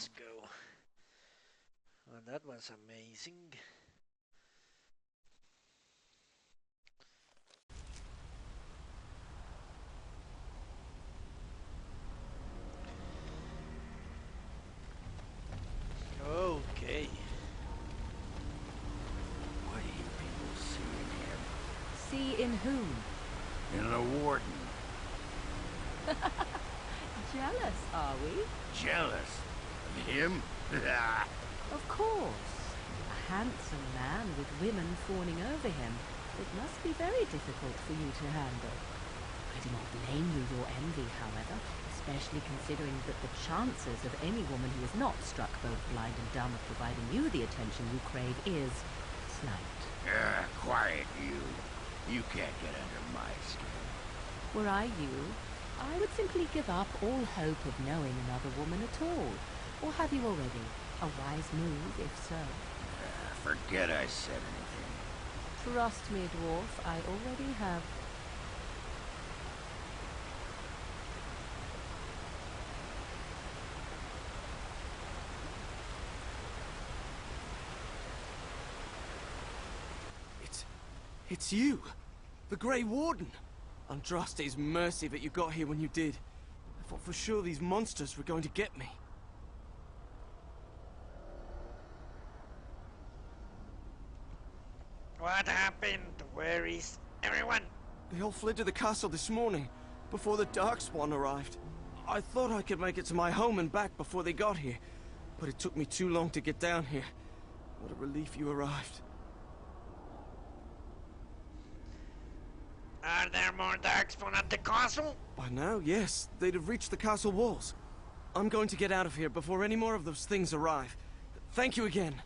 let's go. Well, that was amazing. Okay. What do you people see in him? See in whom? In the warden. Jealous, are we? Jealous? Of him? Of course. A handsome man with women fawning over him. It must be very difficult for you to handle. I do not blame you your envy, however, especially considering that the chances of any woman who is not struck both blind and dumb of providing you the attention you crave is slight. Quiet, you. You can't get under my skin. Were I you, I would simply give up all hope of knowing another woman at all. Or have you already? A wise move, if so. Forget I said anything. Trust me, dwarf, I already have. It's you! The Grey Warden! Andraste's mercy that you got here when you did. I thought for sure these monsters were going to get me. What happened? Where is everyone? They all fled to the castle this morning, before the Darkspawn arrived. I thought I could make it to my home and back before they got here, but it took me too long to get down here. What a relief you arrived. Are there more Darkspawn at the castle? By now, yes. They'd have reached the castle walls. I'm going to get out of here before any more of those things arrive. Thank you again.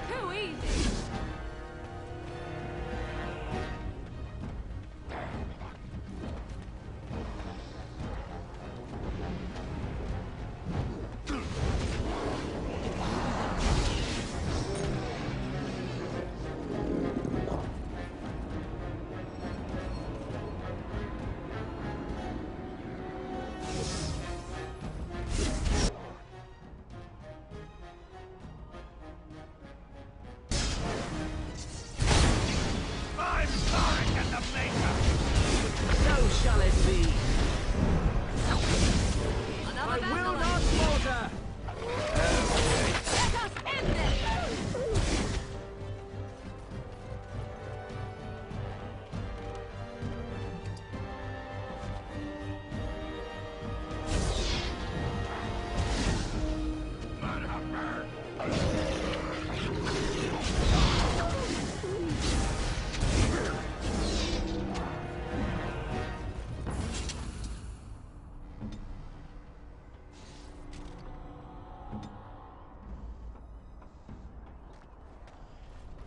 Too easy! Shall it be? I will not falter! Let us end this!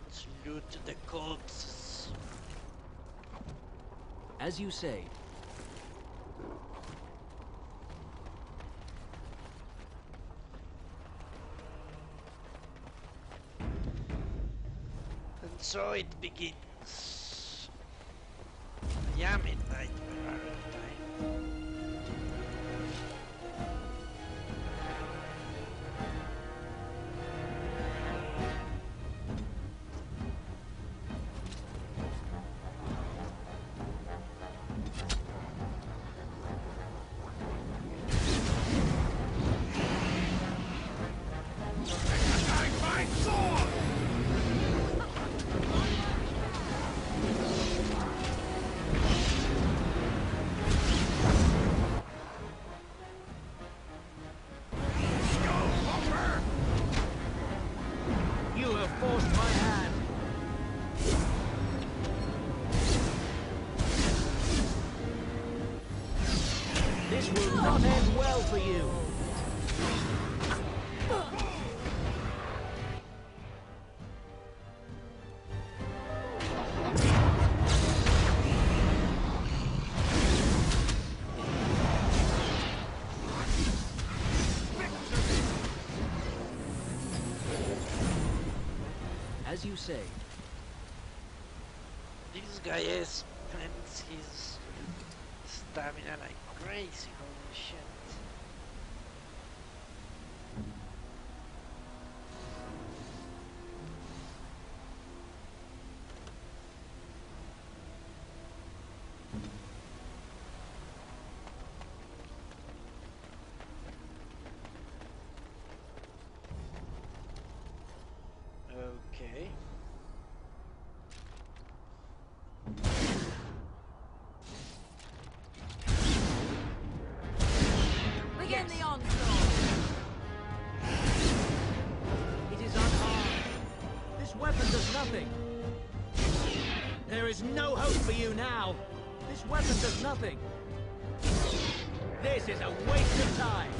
Let's loot the corpses. As you say. And so it begins. Yeah, midnight, where are the time? You have forced my hand. This will not end well for you. As you say. This guy spends his stamina like crazy, holy shit. Okay. Begin the onslaught! It is unarmed. This weapon does nothing. There is no hope for you now. This weapon does nothing. This is a waste of time.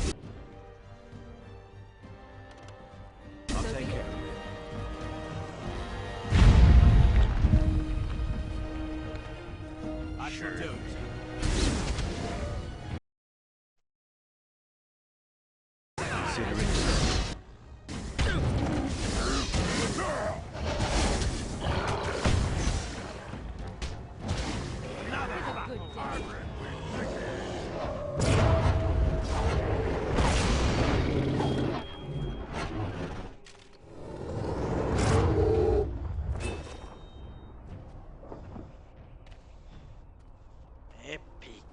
I'll take care of it. I shall do it. Consider it so. Epic.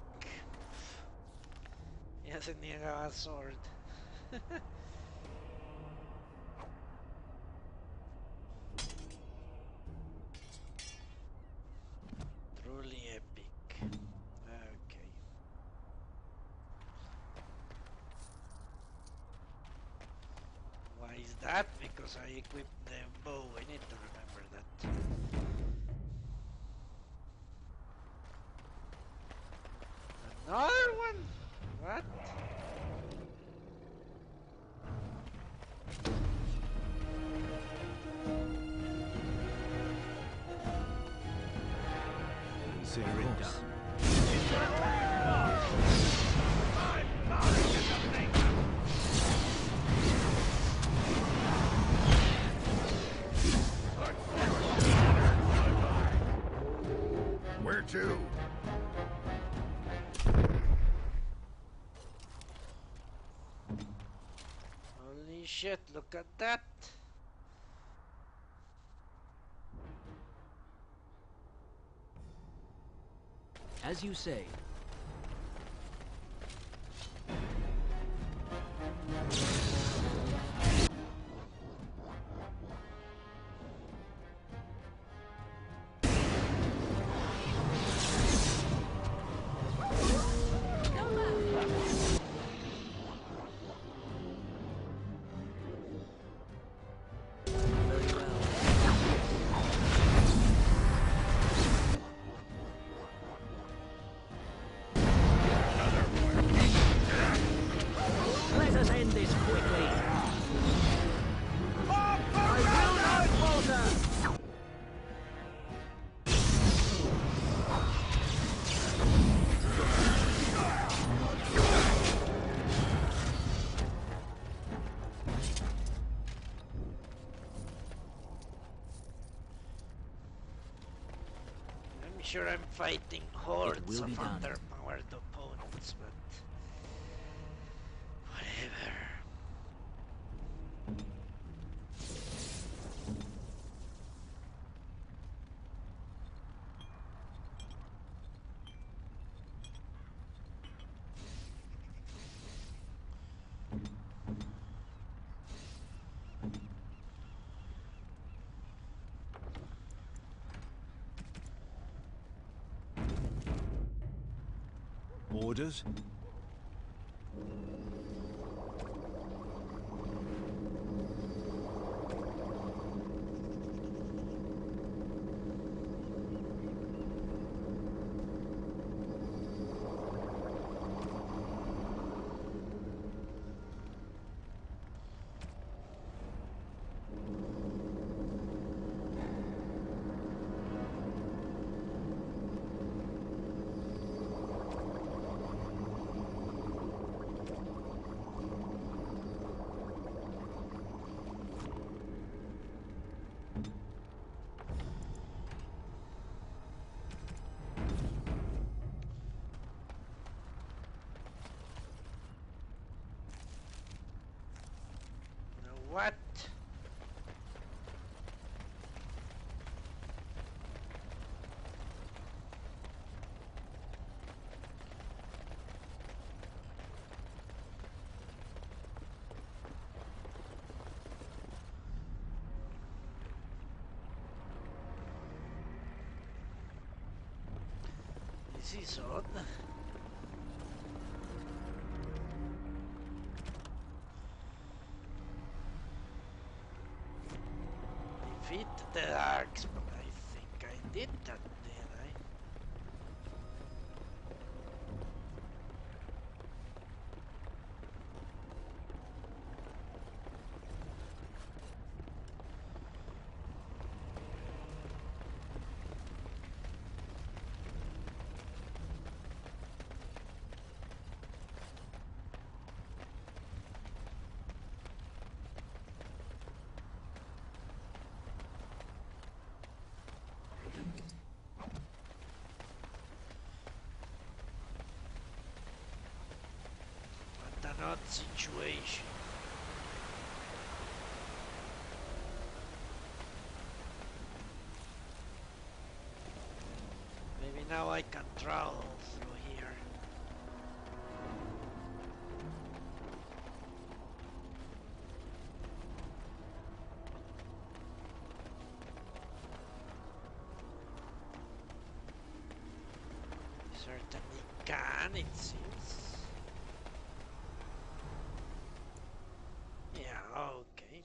Ya se niega a sword. Truly epic. Okay. Why is that? Because I equipped the bow. I need to remember that. Another one? What? Consider it done. Where to? Holy shit, look at that! As you say. Let us end this quickly. I will not falter. I'm sure I'm fighting hordes will be of done. underpowered opponents, but whatever. Orders? What? This is odd. Defeat the Darks, but I think I did that, did I? What an odd situation. Maybe now I can travel through here. Certainly can, it seems. Yeah, okay.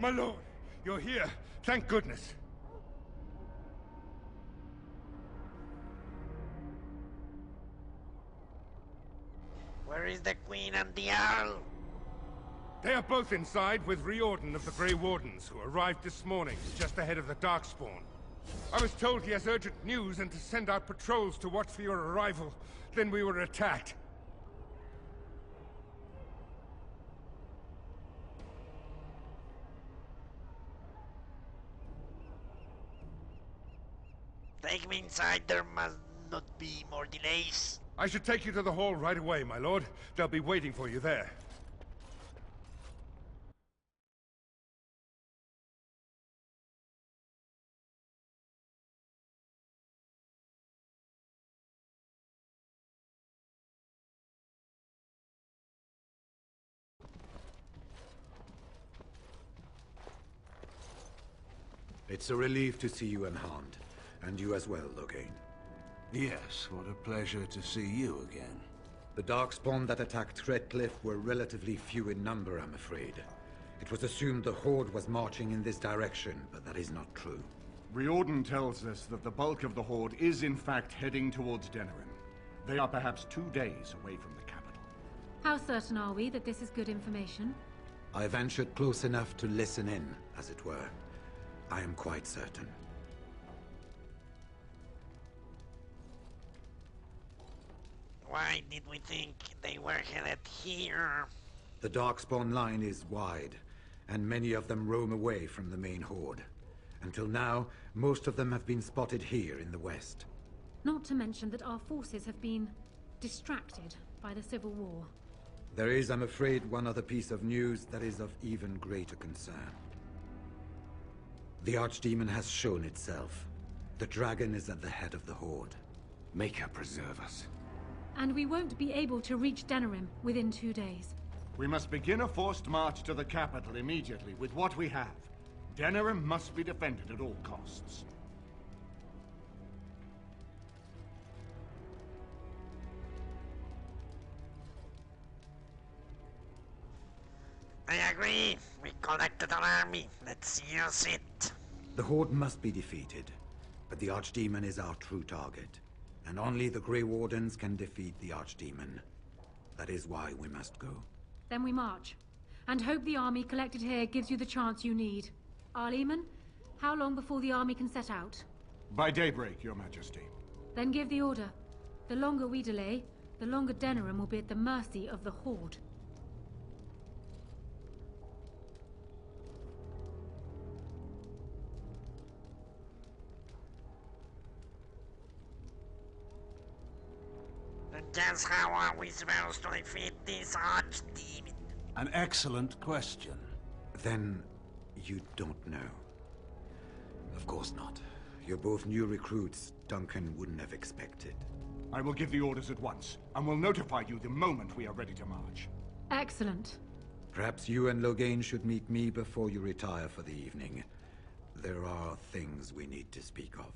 My lord, you're here. Thank goodness. Where is the Queen and the Earl? They are both inside with Riordan of the Grey Wardens, who arrived this morning, just ahead of the Darkspawn. I was told he has urgent news and to send out patrols to watch for your arrival. Then we were attacked. Take me inside, there must not be more delays. I should take you to the hall right away, my lord. They'll be waiting for you there. It's a relief to see you unharmed. And you as well, Loghain. Yes, what a pleasure to see you again. The Darkspawn that attacked Redcliff were relatively few in number, I'm afraid. It was assumed the Horde was marching in this direction, but that is not true. Riordan tells us that the bulk of the Horde is in fact heading towards Denerim. They are perhaps 2 days away from the capital. How certain are we that this is good information? I ventured close enough to listen in, as it were. I am quite certain. Why did we think they were headed here? The Darkspawn line is wide, and many of them roam away from the main Horde. Until now, most of them have been spotted here in the west. Not to mention that our forces have been distracted by the Civil War. There is, I'm afraid, one other piece of news that is of even greater concern. The Archdemon has shown itself. The dragon is at the head of the Horde. Make her preserve us. And we won't be able to reach Denerim within 2 days. We must begin a forced march to the capital immediately with what we have. Denerim must be defended at all costs. I agree. We collected an army. Let's see us it. The Horde must be defeated, but the Archdemon is our true target. And only the Grey Wardens can defeat the Archdemon. That is why we must go. Then we march. And hope the army collected here gives you the chance you need. Arleman, how long before the army can set out? By daybreak, Your Majesty. Then give the order. The longer we delay, the longer Denerim will be at the mercy of the Horde. And just how are we supposed to defeat this archdemon? An excellent question. Then, you don't know. Of course not. You're both new recruits Duncan wouldn't have expected. I will give the orders at once, and will notify you the moment we are ready to march. Excellent. Perhaps you and Loghain should meet me before you retire for the evening. There are things we need to speak of.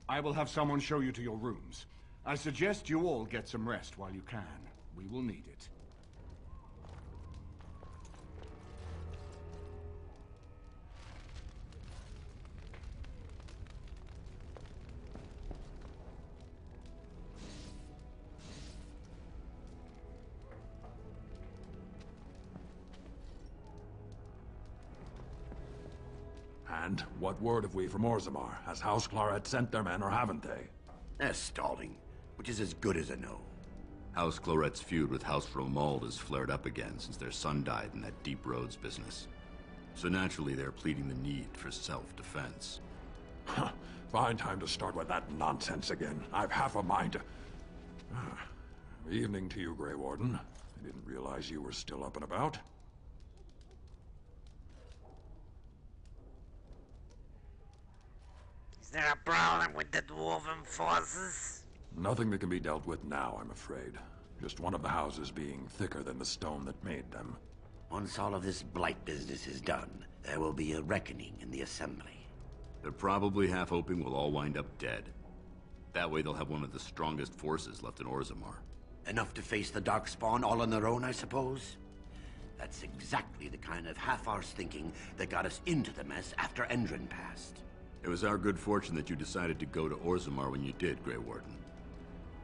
I will have someone show you to your rooms. I suggest you all get some rest while you can. We will need it. And what word have we from Orzammar? Has House Claret sent their men, or haven't they? They're stalling, which is as good as a no. House Claret's feud with House Romald has flared up again since their son died in that Deep Roads business. So naturally they're pleading the need for self-defense. Fine time to start with that nonsense again. I've half a mind to... Evening to you, Grey Warden. I didn't realize you were still up and about. Is there a problem with the Dwarven forces? Nothing that can be dealt with now, I'm afraid. Just one of the houses being thicker than the stone that made them. Once all of this blight business is done, there will be a reckoning in the Assembly. They're probably half hoping we'll all wind up dead. That way they'll have one of the strongest forces left in Orzammar. Enough to face the Darkspawn all on their own, I suppose? That's exactly the kind of half-arsed thinking that got us into the mess after Endron passed. It was our good fortune that you decided to go to Orzammar when you did, Grey Warden.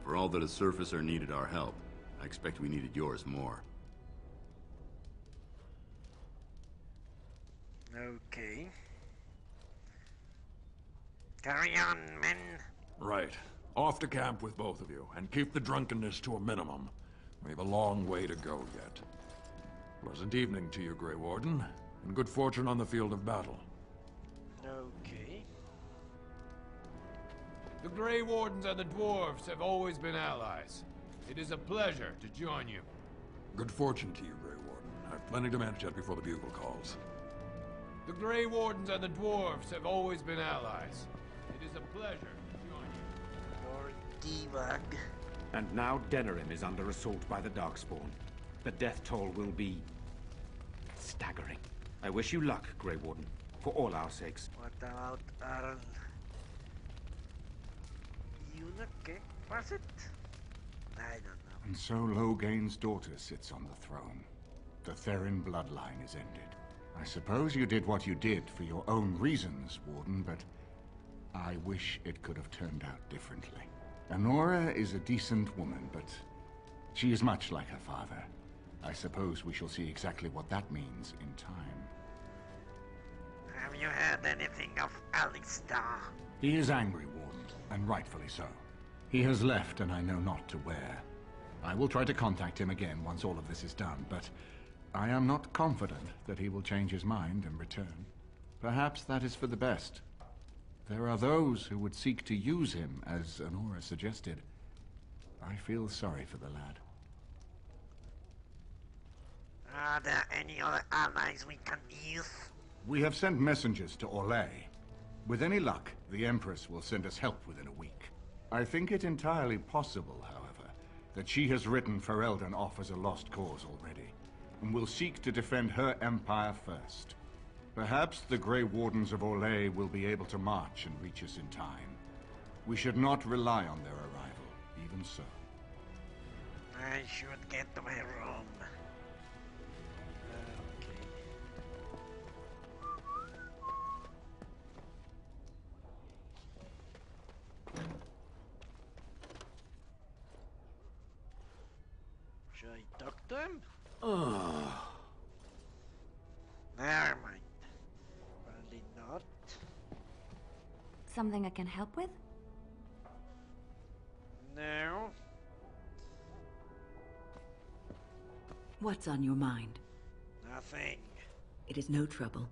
For all that a surfacer needed our help, I expect we needed yours more. Okay. Carry on, men. Right. Off to camp with both of you, and keep the drunkenness to a minimum. We have a long way to go yet. Pleasant evening to you, Grey Warden, and good fortune on the field of battle. Okay. The Grey Wardens and the dwarves have always been allies. It is a pleasure to join you. Good fortune to you, Grey Warden. I've plenty to manage yet before the bugle calls. The Grey Wardens and the dwarves have always been allies. It is a pleasure to join you. More D-Bag. And now Denerim is under assault by the Darkspawn. The death toll will be staggering. I wish you luck, Grey Warden, for all our sakes. What about Aaron? Eunuch, was it? I don't know. And so Loghain's daughter sits on the throne. The Therin bloodline is ended. I suppose you did what you did for your own reasons, Warden, but I wish it could have turned out differently. Honora is a decent woman, but she is much like her father. I suppose we shall see exactly what that means in time. Have you heard anything of Alistair? He is angry, Warden, and rightfully so. He has left, and I know not to where. I will try to contact him again once all of this is done, but I am not confident that he will change his mind and return. Perhaps that is for the best. There are those who would seek to use him, as Honora suggested. I feel sorry for the lad. Are there any other allies we can use? We have sent messengers to Orlais. With any luck, the Empress will send us help within a week. I think it entirely possible, however, that she has written Ferelden off as a lost cause already, and will seek to defend her empire first. Perhaps the Grey Wardens of Orlais will be able to march and reach us in time. We should not rely on their arrival, even so. I should get to my room. Okay. Should I talk to him? Never mind. Apparently not. Something I can help with? No. What's on your mind? Nothing. It is no trouble.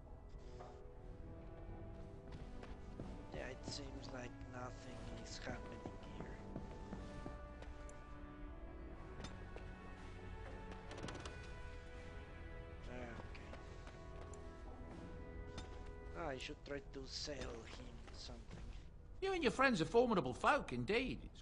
Yeah, it seems like nothing is happening here. Okay. I should try to sell him something. You and your friends are formidable folk, indeed. It's